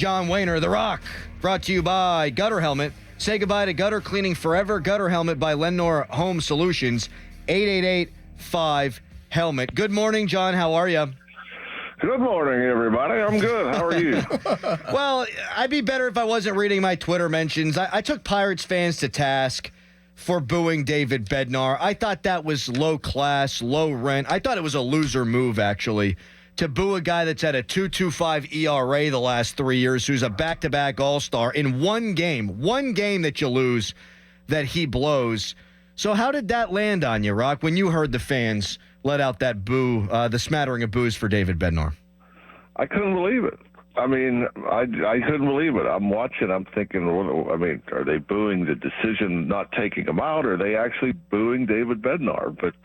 John Wehner, The Rock, brought to you by Gutter Helmet. Say goodbye to gutter cleaning forever. Gutter Helmet by Lenore Home Solutions. 888-5-HELMET. Good morning, John. How are you? Good morning, everybody. I'm good. How are you? Well, I'd be better if I wasn't reading my Twitter mentions. I took Pirates fans to task for booing David Bednar. I thought that was low class, low rent. I thought it was a loser move, actually, to boo a guy that's had a 2.25 ERA the last 3 years, who's a back-to-back All-Star in one game that you lose that he blows. So how did that land on you, Rock, when you heard the fans let out that boo, the smattering of boos for David Bednar? I couldn't believe it. I mean, I couldn't believe it. I'm watching. I'm thinking, I mean, are they booing the decision not taking him out? Or are they actually booing David Bednar? But,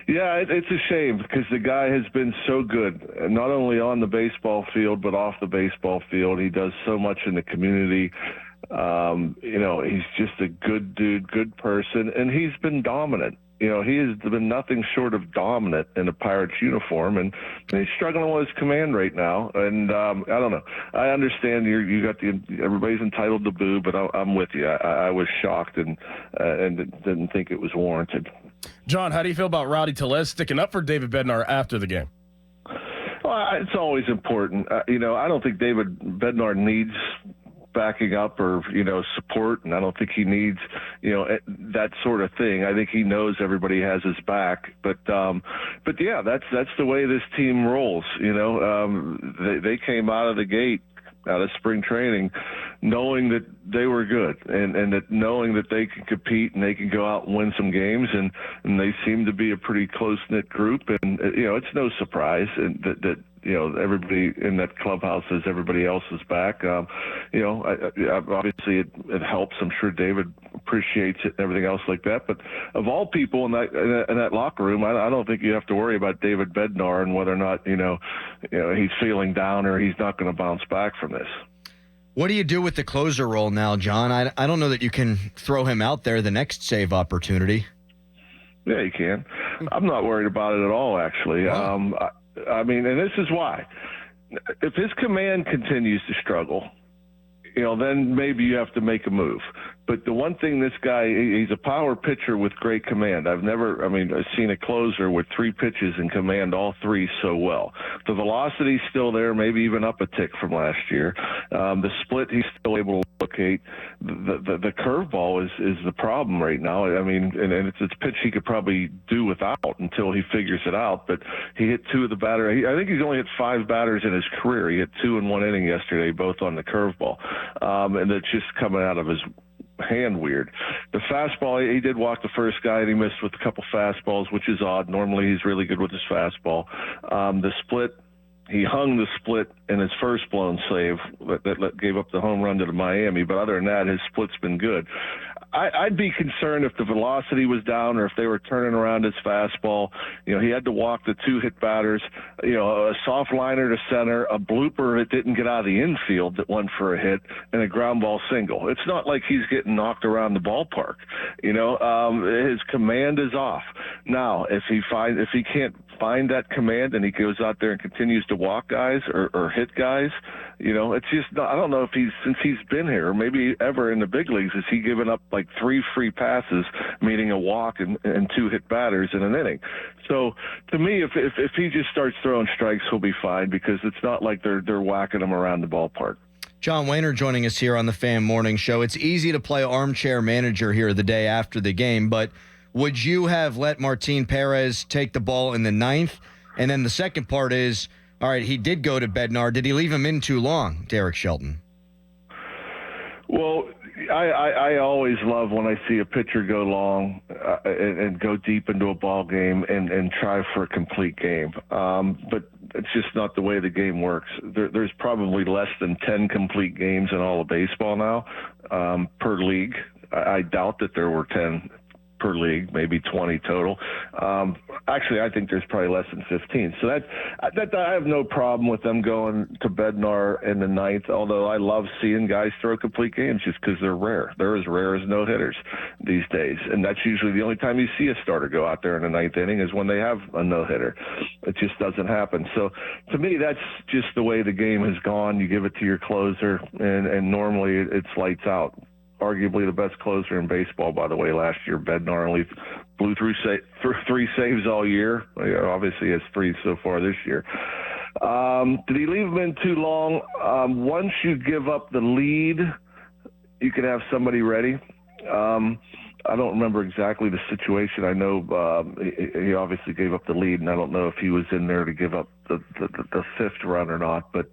yeah, it's a shame because the guy has been so good, not only on the baseball field but off the baseball field. He does so much in the community. He's just a good dude, good person, and he's been dominant. He has been nothing short of dominant in a Pirates uniform, and he's struggling with his command right now. And I don't know. I understand everybody's entitled to boo, but I'm with you. I was shocked and didn't think it was warranted. John, how do you feel about Rowdy Tellez sticking up for David Bednar after the game? Well, it's always important. I don't think David Bednar needs backing up or support, and I don't think he needs that sort of thing. I think he knows everybody has his back, but yeah, that's the way this team rolls. They came out of the gate, out of spring training, knowing that they were good and that knowing that they can compete and they can go out and win some games, and they seem to be a pretty close-knit group, and it's no surprise that everybody in that clubhouse has everybody else's back. Obviously it helps. I'm sure David appreciates it and everything else like that. But of all people in that locker room, I don't think you have to worry about David Bednar and whether or not he's feeling down or he's not going to bounce back from this. What do you do with the closer role now, John? I don't know that you can throw him out there the next save opportunity. Yeah, you can. I'm not worried about it at all, actually. Wow. I mean, and this is why. If his command continues to struggle, then maybe you have to make a move. But the one thing this guy, he's a power pitcher with great command. I've seen a closer with 3 pitches and command all 3 so well. The velocity's still there, maybe even up a tick from last year. The split he's still able to locate. The curveball is the problem right now. I mean, and it's a pitch he could probably do without until he figures it out. But he hit 2 of the batter. I think he's only hit 5 batters in his career. He hit 2 in 1 inning yesterday, both on the curveball. And it's just coming out of his hand weird. The fastball, he did walk the first guy and he missed with a couple fastballs, which is odd. Normally he's really good with his fastball. The split, he hung the split in his first blown save that gave up the home run to the Miami, but other than that, his split's been good. I'd be concerned if the velocity was down or if they were turning around his fastball. He had to walk the 2 hit batters, a soft liner to center, a blooper that didn't get out of the infield that went for a hit, and a ground ball single. It's not like he's getting knocked around the ballpark. His command is off. Now, if he can't find that command and he goes out there and continues to walk guys or hit guys, it's just not, I don't know if since he's been here, or maybe ever in the big leagues, has he given up like 3 free passes, meaning a walk and 2 hit batters in an inning. So to me, if he just starts throwing strikes, he'll be fine, because it's not like they're whacking him around the ballpark. John Wehner joining us here on the Fan Morning Show. It's easy to play armchair manager here the day after the game, but would you have let Martin Perez take the ball in the 9th? And then the second part is, all right, he did go to Bednar. Did he leave him in too long, Derek Shelton? Well, I always love when I see a pitcher go long and go deep into a ball game and try for a complete game. But it's just not the way the game works. There's probably less than 10 complete games in all of baseball now per league. I doubt that there were 10 per league, maybe 20 total. Actually, I think there's probably less than 15. So that I have no problem with them going to Bednar in the ninth, although I love seeing guys throw complete games just because they're rare. They're as rare as no-hitters these days, and that's usually the only time you see a starter go out there in the ninth inning is when they have a no-hitter. It just doesn't happen. So to me, that's just the way the game has gone. You give it to your closer, and normally it's lights out. Arguably the best closer in baseball, by the way. Last year, Bednar only blew through 3 saves all year. Obviously, has 3 so far this year. Did he leave him in too long? Once you give up the lead, you can have somebody ready. I don't remember exactly the situation. I know he obviously gave up the lead, and I don't know if he was in there to give up the 5th run or not. But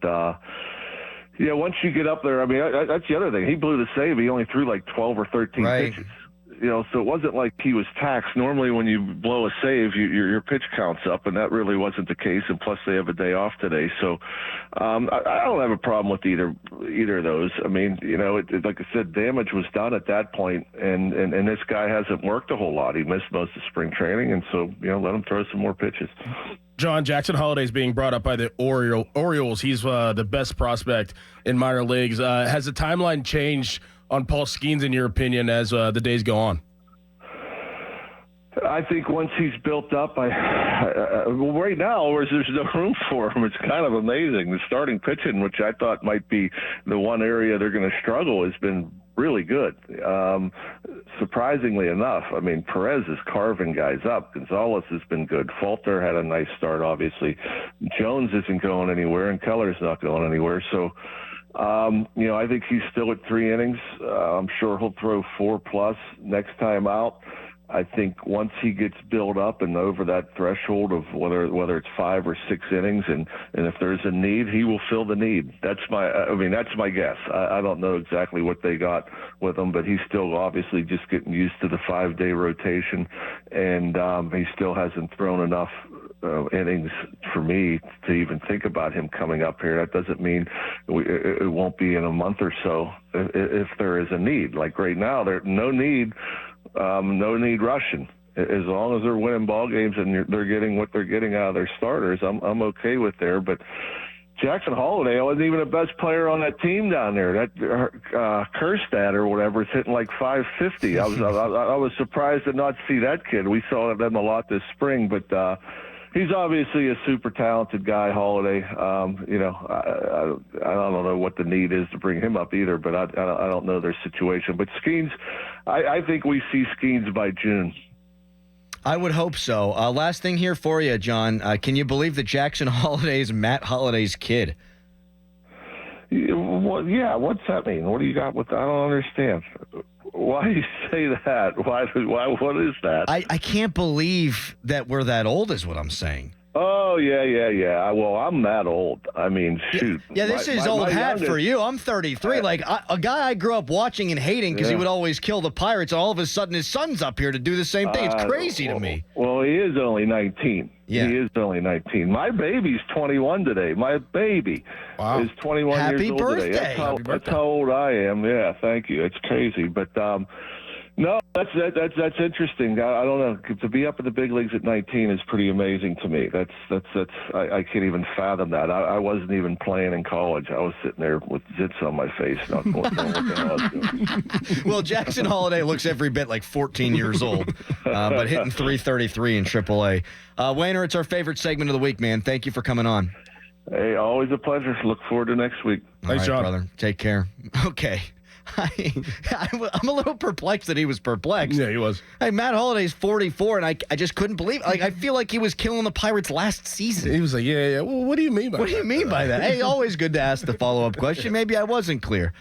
yeah, once you get up there, I mean, that's the other thing. He blew the save. He only threw like 12 or 13 pitches. So it wasn't like he was taxed. Normally when you blow a save, your pitch counts up, and that really wasn't the case, and plus they have a day off today. So I don't have a problem with either of those. I mean, like I said, damage was done at that point, and this guy hasn't worked a whole lot. He missed most of spring training, and so, let him throw some more pitches. John, Jackson Holliday is being brought up by the Orioles. He's the best prospect in minor leagues. Has the timeline changed on Paul Skeens, in your opinion, as the days go on? I think once he's built up, right now, there's no room for him. It's kind of amazing. The starting pitching, which I thought might be the one area they're going to struggle, has been really good. Surprisingly enough, I mean, Perez is carving guys up. Gonzalez has been good. Falter had a nice start, obviously. Jones isn't going anywhere, and Keller's not going anywhere. So, I think he's still at 3 innings. I'm sure he'll throw 4+ next time out. I think once he gets built up and over that threshold of whether it's 5 or 6 innings, and if there's a need, he will fill the need. That's my guess. I don't know exactly what they got with him, but he's still obviously just getting used to the 5-day rotation, and he still hasn't thrown enough innings for me to even think about him coming up here. That doesn't mean it won't be in a month or so if there is a need. Like right now, there's no need rushing. As long as they're winning ball games and they're getting what they're getting out of their starters, I'm okay with there. But Jackson Holliday wasn't even the best player on that team down there. That Kerstad or whatever is hitting like 550. I was surprised to not see that kid. We saw them a lot this spring, but he's obviously a super talented guy, Holliday. I don't know what the need is to bring him up either, but I don't know their situation. But Skeens, I think we see Skeens by June. I would hope so. Last thing here for you, John. Can you believe that Jackson Holliday is Matt Holliday's kid? Well, yeah, what's that mean? What do you got with that? I don't understand. Why do you say that? Why? What is that? I can't believe that we're that old is what I'm saying. Oh, yeah. Well, I'm that old. I mean, shoot. Yeah, this is old hat for you. I'm 33. A guy I grew up watching and hating because he would always kill the Pirates. All of a sudden, his son's up here to do the same thing. It's crazy to me. Well, he is only 19. Yeah. He is only 19. My baby's 21 today. My baby is 21 years old today. That's how old I am. Yeah, thank you. It's crazy. But, no, that's interesting. I don't know. To be up in the big leagues at 19 is pretty amazing to me. I can't even fathom that. I wasn't even playing in college. I was sitting there with zits on my face, not knowing what the hell I was doing. Well, Jackson Holliday looks every bit like 14 years old, but hitting 333 in AAA. Wehner, it's our favorite segment of the week, man. Thank you for coming on. Hey, always a pleasure. Look forward to next week. Thanks, John. Brother. Take care. Okay. I'm a little perplexed that he was perplexed. Yeah, he was. Hey, Matt Holliday's 44, and I just couldn't believe it. I feel like he was killing the Pirates last season. He was like, yeah. Well, what do you mean by that? What do you mean by that? Hey, always good to ask the follow-up question. Maybe I wasn't clear.